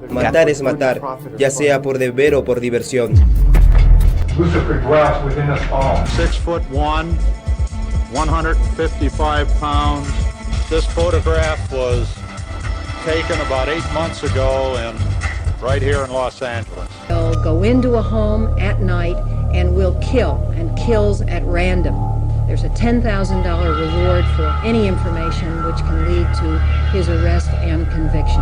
Matar es matar, ya sea por deber o por diversión. Lucifer dwells within us all. 6'1", 155 pounds. This photograph was taken about 8 months ago right here in Los Angeles. They'll go into a home at night and will kill, and kills at random. There's a $10,000 reward for any information which can lead to his arrest and conviction.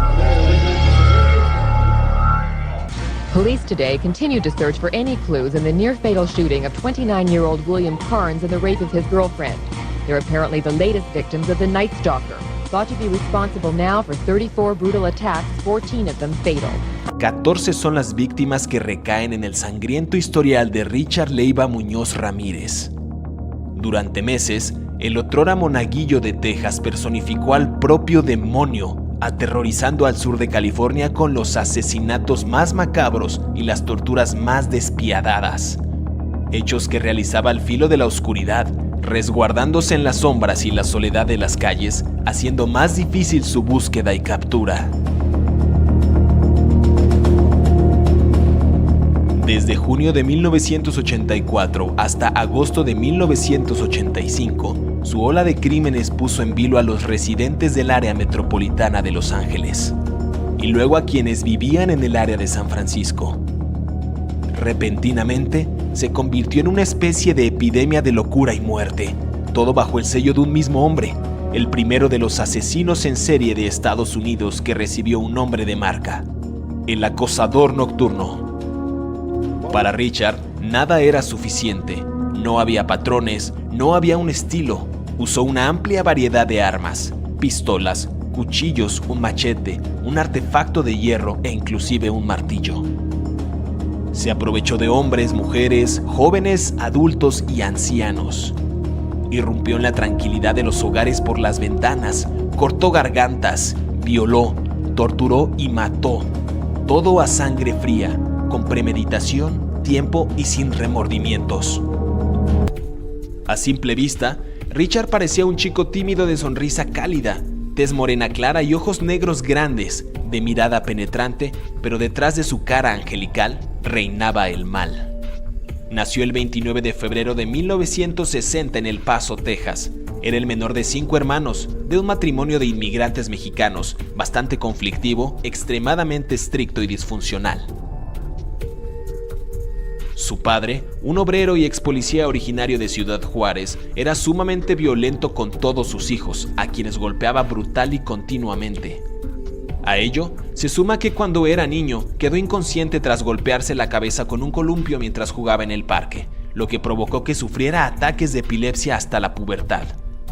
Police today continue to search for any clues in the near-fatal shooting of 29-year-old William Carnes and the rape of his girlfriend. They're apparently the latest victims of the Night Stalker, thought to be responsible now for 34 brutal attacks, 14 of them fatal. 14 son las víctimas que recaen en el sangriento historial de Richard Leiva Muñoz Ramírez. Durante meses, el otrora monaguillo de Texas personificó al propio demonio, aterrorizando al sur de California con los asesinatos más macabros y las torturas más despiadadas. Hechos que realizaba al filo de la oscuridad, resguardándose en las sombras y la soledad de las calles, haciendo más difícil su búsqueda y captura. Desde junio de 1984 hasta agosto de 1985, su ola de crímenes puso en vilo a los residentes del área metropolitana de Los Ángeles y luego a quienes vivían en el área de San Francisco. Repentinamente, se convirtió en una especie de epidemia de locura y muerte, todo bajo el sello de un mismo hombre, el primero de los asesinos en serie de Estados Unidos que recibió un nombre de marca: el acosador nocturno. Para Richard, nada era suficiente. No había patrones, no había un estilo. Usó una amplia variedad de armas: pistolas, cuchillos, un machete, un artefacto de hierro e inclusive un martillo. Se aprovechó de hombres, mujeres, jóvenes, adultos y ancianos. Irrumpió en la tranquilidad de los hogares por las ventanas, cortó gargantas, violó, torturó y mató. Todo a sangre fría, con premeditación, tiempo y sin remordimientos. A simple vista, Richard parecía un chico tímido de sonrisa cálida, tez morena clara y ojos negros grandes, de mirada penetrante, pero detrás de su cara angelical reinaba el mal. Nació el 29 de febrero de 1960 en El Paso, Texas. Era el menor de 5 hermanos, de un matrimonio de inmigrantes mexicanos, bastante conflictivo, extremadamente estricto y disfuncional. Su padre, un obrero y ex policía originario de Ciudad Juárez, era sumamente violento con todos sus hijos, a quienes golpeaba brutal y continuamente. A ello se suma que cuando era niño quedó inconsciente tras golpearse la cabeza con un columpio mientras jugaba en el parque, lo que provocó que sufriera ataques de epilepsia hasta la pubertad.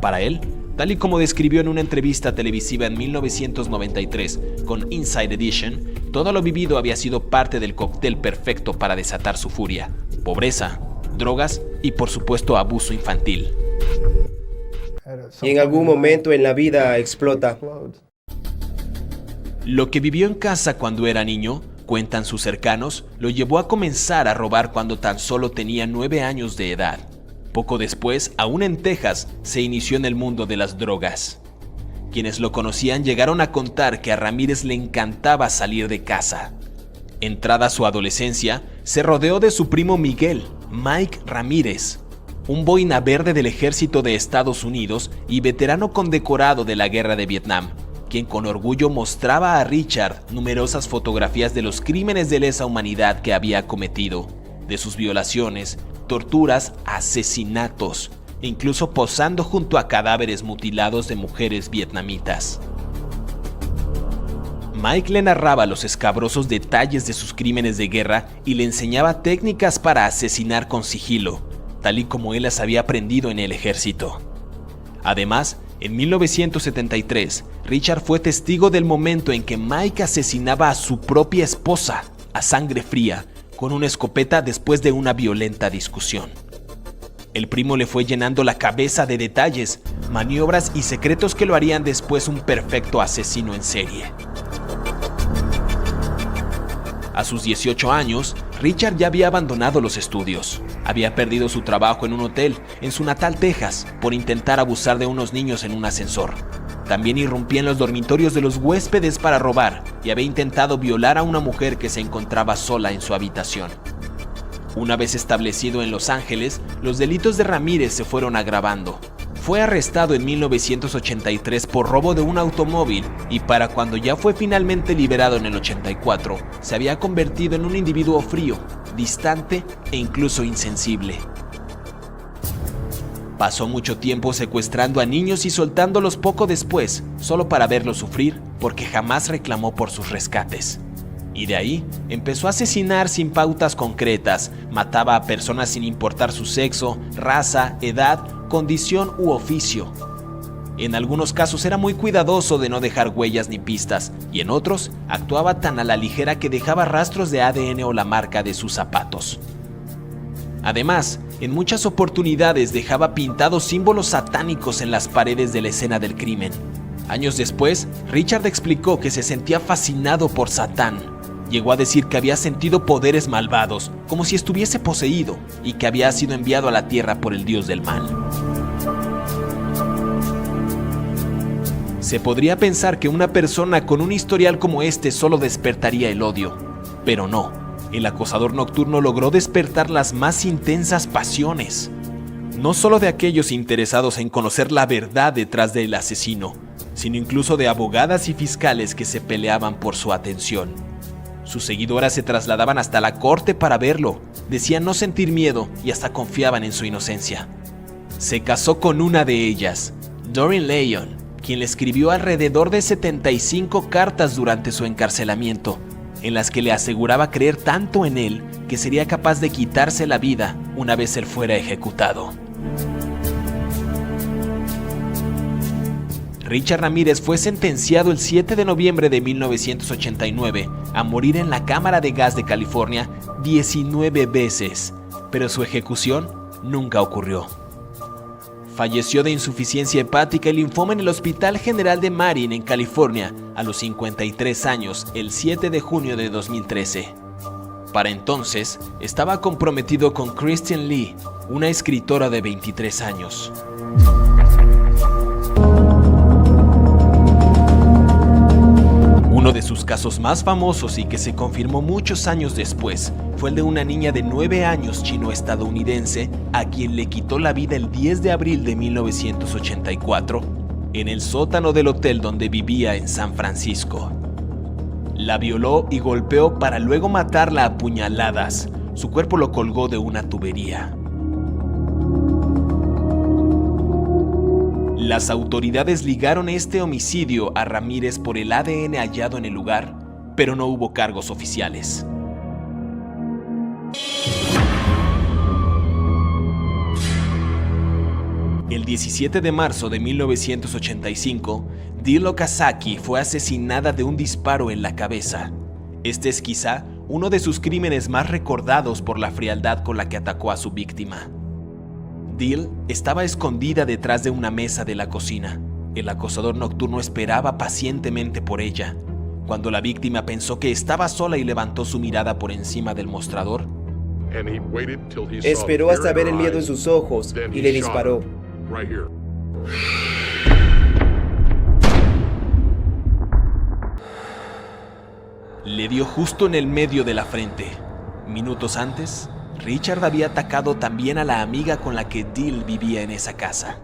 Para él, tal y como describió en una entrevista televisiva en 1993 con Inside Edition, todo lo vivido había sido parte del cóctel perfecto para desatar su furia: pobreza, drogas y por supuesto abuso infantil. Y en algún momento en la vida explota. Lo que vivió en casa cuando era niño, cuentan sus cercanos, lo llevó a comenzar a robar cuando tan solo tenía 9 años de edad. Poco después, aún en Texas, se inició en el mundo de las drogas. Quienes lo conocían llegaron a contar que a Ramírez le encantaba salir de casa. Entrada su adolescencia, se rodeó de su primo Miguel, Mike Ramírez, un boina verde del ejército de Estados Unidos y veterano condecorado de la guerra de Vietnam, quien con orgullo mostraba a Richard numerosas fotografías de los crímenes de lesa humanidad que había cometido, de sus violaciones, torturas, asesinatos, incluso posando junto a cadáveres mutilados de mujeres vietnamitas. Mike le narraba los escabrosos detalles de sus crímenes de guerra y le enseñaba técnicas para asesinar con sigilo, tal y como él las había aprendido en el ejército. Además, en 1973, Richard fue testigo del momento en que Mike asesinaba a su propia esposa, a sangre fría, con una escopeta después de una violenta discusión. El primo le fue llenando la cabeza de detalles, maniobras y secretos que lo harían después un perfecto asesino en serie. A sus 18 años, Richard ya había abandonado los estudios. Había perdido su trabajo en un hotel en su natal Texas por intentar abusar de unos niños en un ascensor. También irrumpía en los dormitorios de los huéspedes para robar y había intentado violar a una mujer que se encontraba sola en su habitación. Una vez establecido en Los Ángeles, los delitos de Ramírez se fueron agravando. Fue arrestado en 1983 por robo de un automóvil y para cuando ya fue finalmente liberado en el 84, se había convertido en un individuo frío, distante e incluso insensible. Pasó mucho tiempo secuestrando a niños y soltándolos poco después, solo para verlos sufrir, porque jamás reclamó por sus rescates. Y de ahí empezó a asesinar sin pautas concretas, mataba a personas sin importar su sexo, raza, edad, condición u oficio. En algunos casos era muy cuidadoso de no dejar huellas ni pistas, y en otros actuaba tan a la ligera que dejaba rastros de ADN o la marca de sus zapatos. Además, en muchas oportunidades dejaba pintados símbolos satánicos en las paredes de la escena del crimen. Años después, Richard explicó que se sentía fascinado por Satán. Llegó a decir que había sentido poderes malvados, como si estuviese poseído, y que había sido enviado a la tierra por el dios del mal. Se podría pensar que una persona con un historial como este solo despertaría el odio, pero no. El acosador nocturno logró despertar las más intensas pasiones, no solo de aquellos interesados en conocer la verdad detrás del asesino, sino incluso de abogadas y fiscales que se peleaban por su atención. Sus seguidoras se trasladaban hasta la corte para verlo, decían no sentir miedo y hasta confiaban en su inocencia. Se casó con una de ellas, Doreen Lyon, quien le escribió alrededor de 75 cartas durante su encarcelamiento, en las que le aseguraba creer tanto en él que sería capaz de quitarse la vida una vez él fuera ejecutado. Richard Ramírez fue sentenciado el 7 de noviembre de 1989 a morir en la Cámara de Gas de California 19 veces, pero su ejecución nunca ocurrió. Falleció de insuficiencia hepática y linfoma en el Hospital General de Marin en California a los 53 años el 7 de junio de 2013. Para entonces, estaba comprometido con Kristen Lee, una escritora de 23 años. Uno de sus casos más famosos y que se confirmó muchos años después fue el de una niña de 9 años chino-estadounidense a quien le quitó la vida el 10 de abril de 1984 en el sótano del hotel donde vivía en San Francisco. La violó y golpeó para luego matarla a puñaladas. Su cuerpo lo colgó de una tubería. Las autoridades ligaron este homicidio a Ramírez por el ADN hallado en el lugar, pero no hubo cargos oficiales. El 17 de marzo de 1985, Deal Okazaki fue asesinada de un disparo en la cabeza. Este es quizá uno de sus crímenes más recordados por la frialdad con la que atacó a su víctima. Deal estaba escondida detrás de una mesa de la cocina. El acosador nocturno esperaba pacientemente por ella. Cuando la víctima pensó que estaba sola y levantó su mirada por encima del mostrador, esperó hasta ver el miedo en sus ojos y le disparó. Le dio justo en el medio de la frente. Minutos antes, Richard había atacado también a la amiga con la que Deal vivía en esa casa.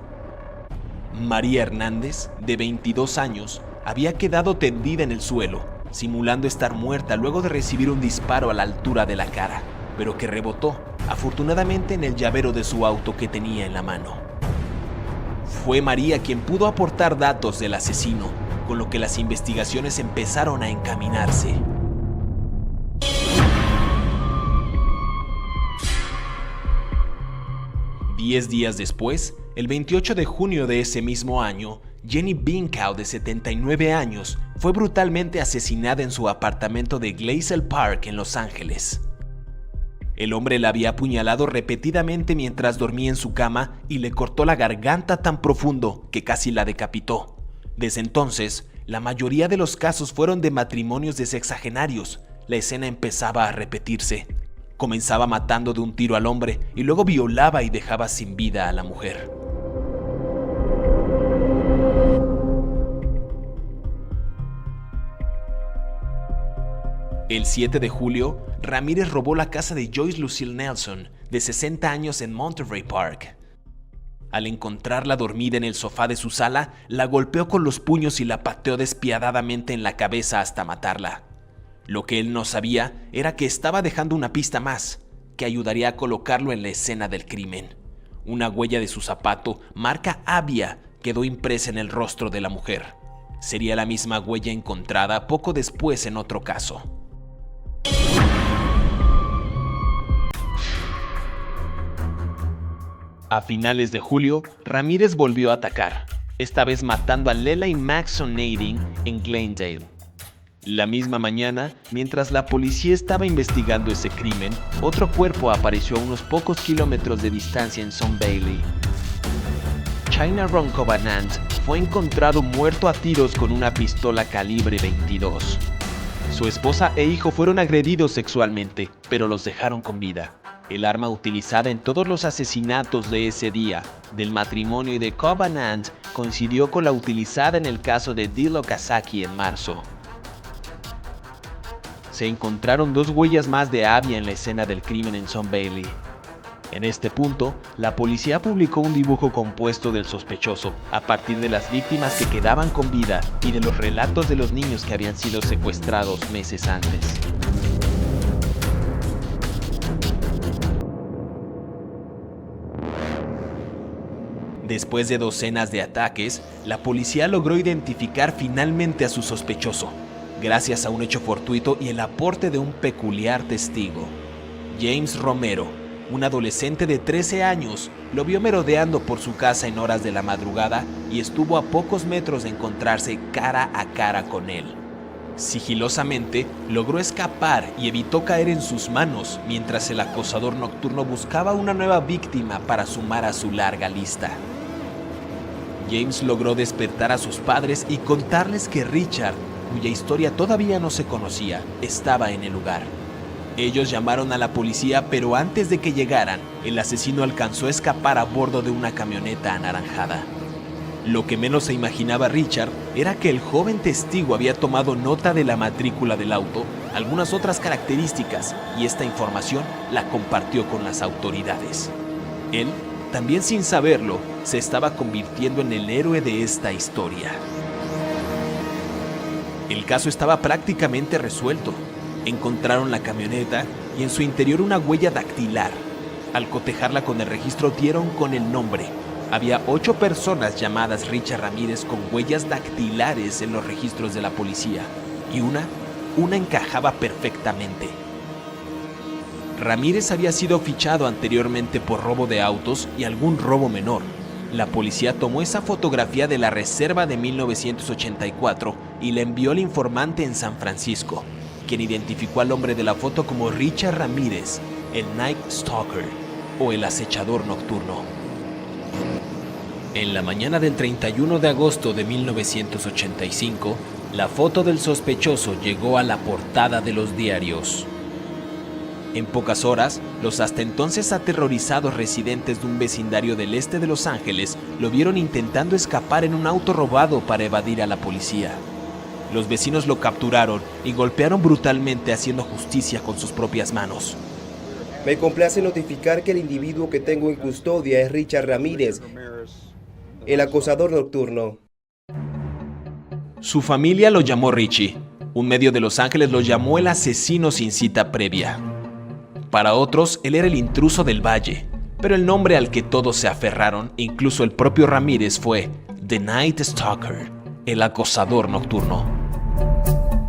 María Hernández, de 22 años, había quedado tendida en el suelo, simulando estar muerta luego de recibir un disparo a la altura de la cara, pero que rebotó, afortunadamente, en el llavero de su auto que tenía en la mano. Fue María quien pudo aportar datos del asesino, con lo que las investigaciones empezaron a encaminarse. Diez días después, el 28 de junio de ese mismo año, Jenny Binkow, de 79 años, fue brutalmente asesinada en su apartamento de Glacial Park en Los Ángeles. El hombre la había apuñalado repetidamente mientras dormía en su cama y le cortó la garganta tan profundo que casi la decapitó. Desde entonces, la mayoría de los casos fueron de matrimonios de sexagenarios. La escena empezaba a repetirse. Comenzaba matando de un tiro al hombre y luego violaba y dejaba sin vida a la mujer. El 7 de julio, Ramírez robó la casa de Joyce Lucille Nelson, de 60 años en Monterey Park. Al encontrarla dormida en el sofá de su sala, la golpeó con los puños y la pateó despiadadamente en la cabeza hasta matarla. Lo que él no sabía era que estaba dejando una pista más, que ayudaría a colocarlo en la escena del crimen. Una huella de su zapato, marca Avia, quedó impresa en el rostro de la mujer. Sería la misma huella encontrada poco después en otro caso. A finales de julio, Ramírez volvió a atacar, esta vez matando a Lelaine Maxon Nading en Glendale. La misma mañana, mientras la policía estaba investigando ese crimen, otro cuerpo apareció a unos pocos kilómetros de distancia en Sun Bailey. China Ron Covenant fue encontrado muerto a tiros con una pistola calibre 22. Su esposa e hijo fueron agredidos sexualmente, pero los dejaron con vida. El arma utilizada en todos los asesinatos de ese día, del matrimonio y de Covenant, coincidió con la utilizada en el caso de Dil Okazaki en marzo. Se encontraron 2 huellas más de Avia en la escena del crimen en Sun Bailey. En este punto, la policía publicó un dibujo compuesto del sospechoso, a partir de las víctimas que quedaban con vida y de los relatos de los niños que habían sido secuestrados meses antes. Después de docenas de ataques, la policía logró identificar finalmente a su sospechoso, gracias a un hecho fortuito y el aporte de un peculiar testigo. James Romero, un adolescente de 13 años, lo vio merodeando por su casa en horas de la madrugada y estuvo a pocos metros de encontrarse cara a cara con él. Sigilosamente, logró escapar y evitó caer en sus manos mientras el acosador nocturno buscaba una nueva víctima para sumar a su larga lista. James logró despertar a sus padres y contarles que Richard, cuya historia todavía no se conocía, estaba en el lugar. Ellos llamaron a la policía, pero antes de que llegaran, el asesino alcanzó a escapar a bordo de una camioneta anaranjada. Lo que menos se imaginaba Richard era que el joven testigo había tomado nota de la matrícula del auto, algunas otras características, y esta información la compartió con las autoridades. Él, también sin saberlo, se estaba convirtiendo en el héroe de esta historia. El caso estaba prácticamente resuelto. Encontraron la camioneta y en su interior una huella dactilar. Al cotejarla con el registro dieron con el nombre. Había 8 personas llamadas Richard Ramírez con huellas dactilares en los registros de la policía, y una encajaba perfectamente. Ramírez había sido fichado anteriormente por robo de autos y algún robo menor. La policía tomó esa fotografía de la reserva de 1984 y la envió al informante en San Francisco, quien identificó al hombre de la foto como Richard Ramírez, el Night Stalker o el acechador nocturno. En la mañana del 31 de agosto de 1985, la foto del sospechoso llegó a la portada de los diarios. En pocas horas, los hasta entonces aterrorizados residentes de un vecindario del este de Los Ángeles lo vieron intentando escapar en un auto robado para evadir a la policía. Los vecinos lo capturaron y golpearon brutalmente, haciendo justicia con sus propias manos. Me complace notificar que el individuo que tengo en custodia es Richard Ramírez, el acosador nocturno. Su familia lo llamó Richie. Un medio de Los Ángeles lo llamó el asesino sin cita previa. Para otros, él era el intruso del valle, pero el nombre al que todos se aferraron, incluso el propio Ramírez, fue The Night Stalker, el acosador nocturno.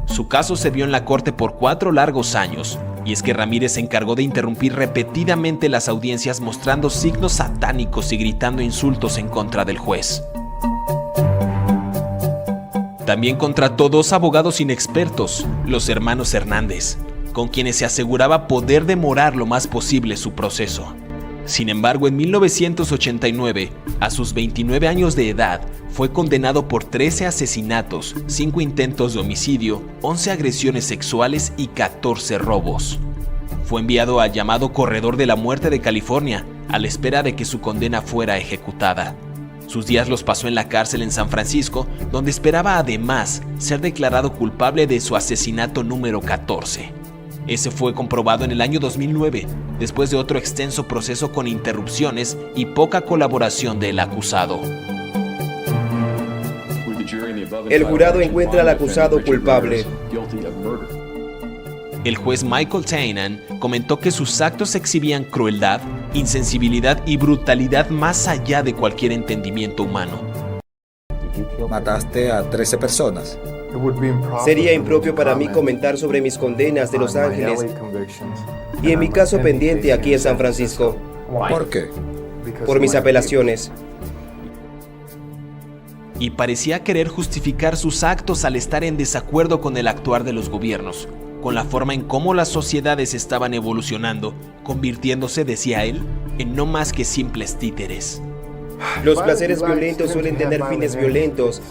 Su caso se vio en la corte por 4 largos años, y es que Ramírez se encargó de interrumpir repetidamente las audiencias mostrando signos satánicos y gritando insultos en contra del juez. También contrató 2 abogados inexpertos, los hermanos Hernández, con quienes se aseguraba poder demorar lo más posible su proceso. Sin embargo, en 1989, a sus 29 años de edad, fue condenado por 13 asesinatos, 5 intentos de homicidio, 11 agresiones sexuales y 14 robos. Fue enviado al llamado Corredor de la Muerte de California, a la espera de que su condena fuera ejecutada. Sus días los pasó en la cárcel en San Francisco, donde esperaba además ser declarado culpable de su asesinato número 14. Ese fue comprobado en el año 2009, después de otro extenso proceso con interrupciones y poca colaboración del acusado. El jurado encuentra al acusado culpable. El juez Michael Tainnan comentó que sus actos exhibían crueldad, insensibilidad y brutalidad más allá de cualquier entendimiento humano. Mataste a 13 personas. Sería impropio para mí comentar sobre mis condenas de Los Ángeles y en mi caso pendiente aquí en San Francisco, ¿Por qué? por mis apelaciones. Y parecía querer justificar sus actos al estar en desacuerdo con el actuar de los gobiernos, con la forma en cómo las sociedades estaban evolucionando, convirtiéndose, decía él, en no más que simples títeres. Los placeres violentos suelen tener fines violentos.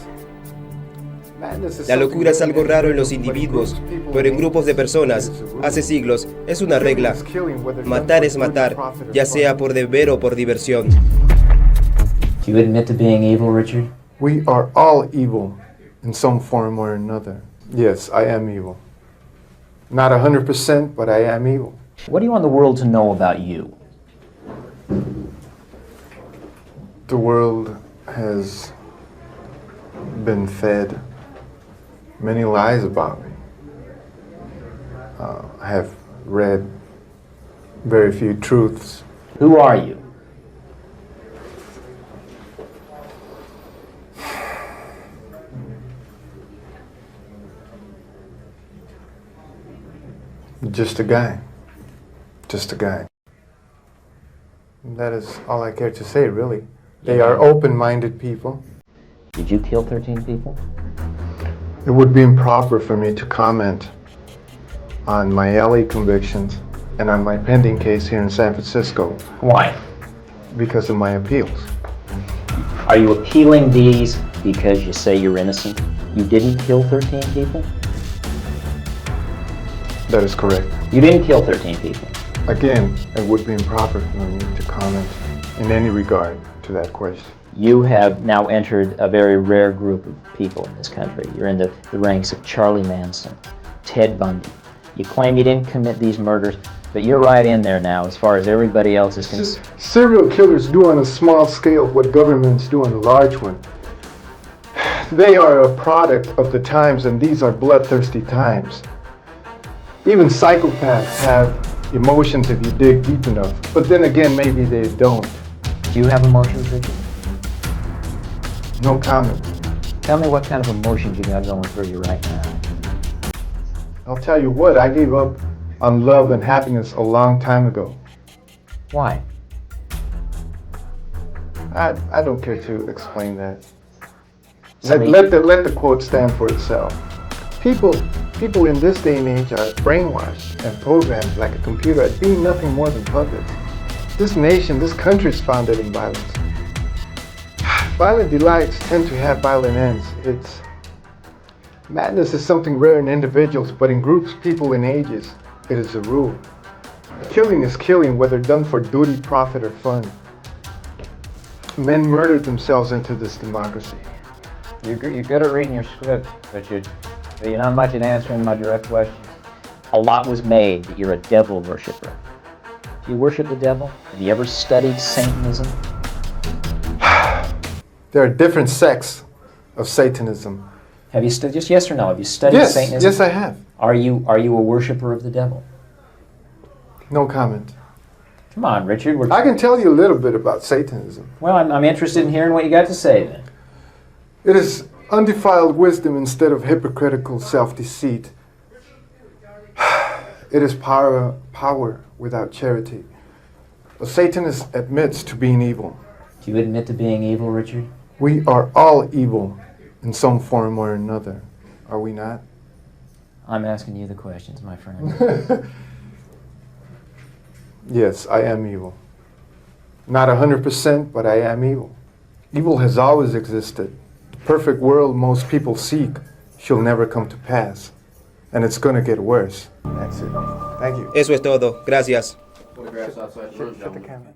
La locura es algo raro en los individuos, pero en grupos de personas, hace siglos, es una regla. Matar es matar, ya sea por deber o por diversión. Do you admit to being evil, Richard? We are all evil in some form or another. Yes, I am evil. Not 100%, but I am evil. What do you want the world to know about you? The world has been fed many lies about me. I have read very few truths. Who are you? Just a guy. Just a guy. That is all I care to say, really. They are open-minded people. Did you kill 13 people? It would be improper for me to comment on my LA convictions and on my pending case here in San Francisco Why? because of my appeals. Are you appealing these because you say you're innocent? You didn't kill 13 people? That is correct. You didn't kill 13 people. Again, it would be improper for me to comment in any regard to that question. You have now entered a very rare group of people in this country. You're in the ranks of Charlie Manson, Ted Bundy. You claim you didn't commit these murders, but you're right in there now as far as everybody else is concerned. Serial killers do on a small scale what governments do on a large one. They are a product of the times, and these are bloodthirsty times. Even psychopaths have emotions if you dig deep enough, but then again, maybe they don't. Do you have emotions, Richard? No comment. Tell me what kind of emotions you got going through you right now. I'll tell you what, I gave up on love and happiness a long time ago. Why? I don't care to explain that. Somebody- Let the quote stand for itself. People in this day and age are brainwashed and programmed like a computer at being nothing more than puppets. This nation, this country is founded in violence. Violent delights tend to have violent ends. Madness is something rare in individuals, but in groups, people, and ages, it is a rule. Killing is killing, whether done for duty, profit, or fun. Men murdered themselves into this democracy. You're good at reading your script, Richard, but you're not much at answering my direct question. A lot was made that you're a devil worshiper. Do you worship the devil? Have you ever studied Satanism? There are different sects of Satanism. Have you studied, just yes or no, have you studied Yes, Satanism? yes I have. Are you a worshiper of the devil? No comment. Come on, Richard. I can tell you a little bit about Satanism. Well, I'm interested in hearing what you got to say then. It is undefiled wisdom instead of hypocritical self-deceit. It is power without charity. A Satanist admits to being evil. Do you admit to being evil, Richard? We are all evil in some form or another, are we not? I'm asking you the questions, my friend. Yes, I am evil. Not 100%, but I am evil. Evil has always existed. The perfect world most people seek shall never come to pass. And it's going to get worse. That's it. Thank you. Eso es todo. Gracias. Shut the camera.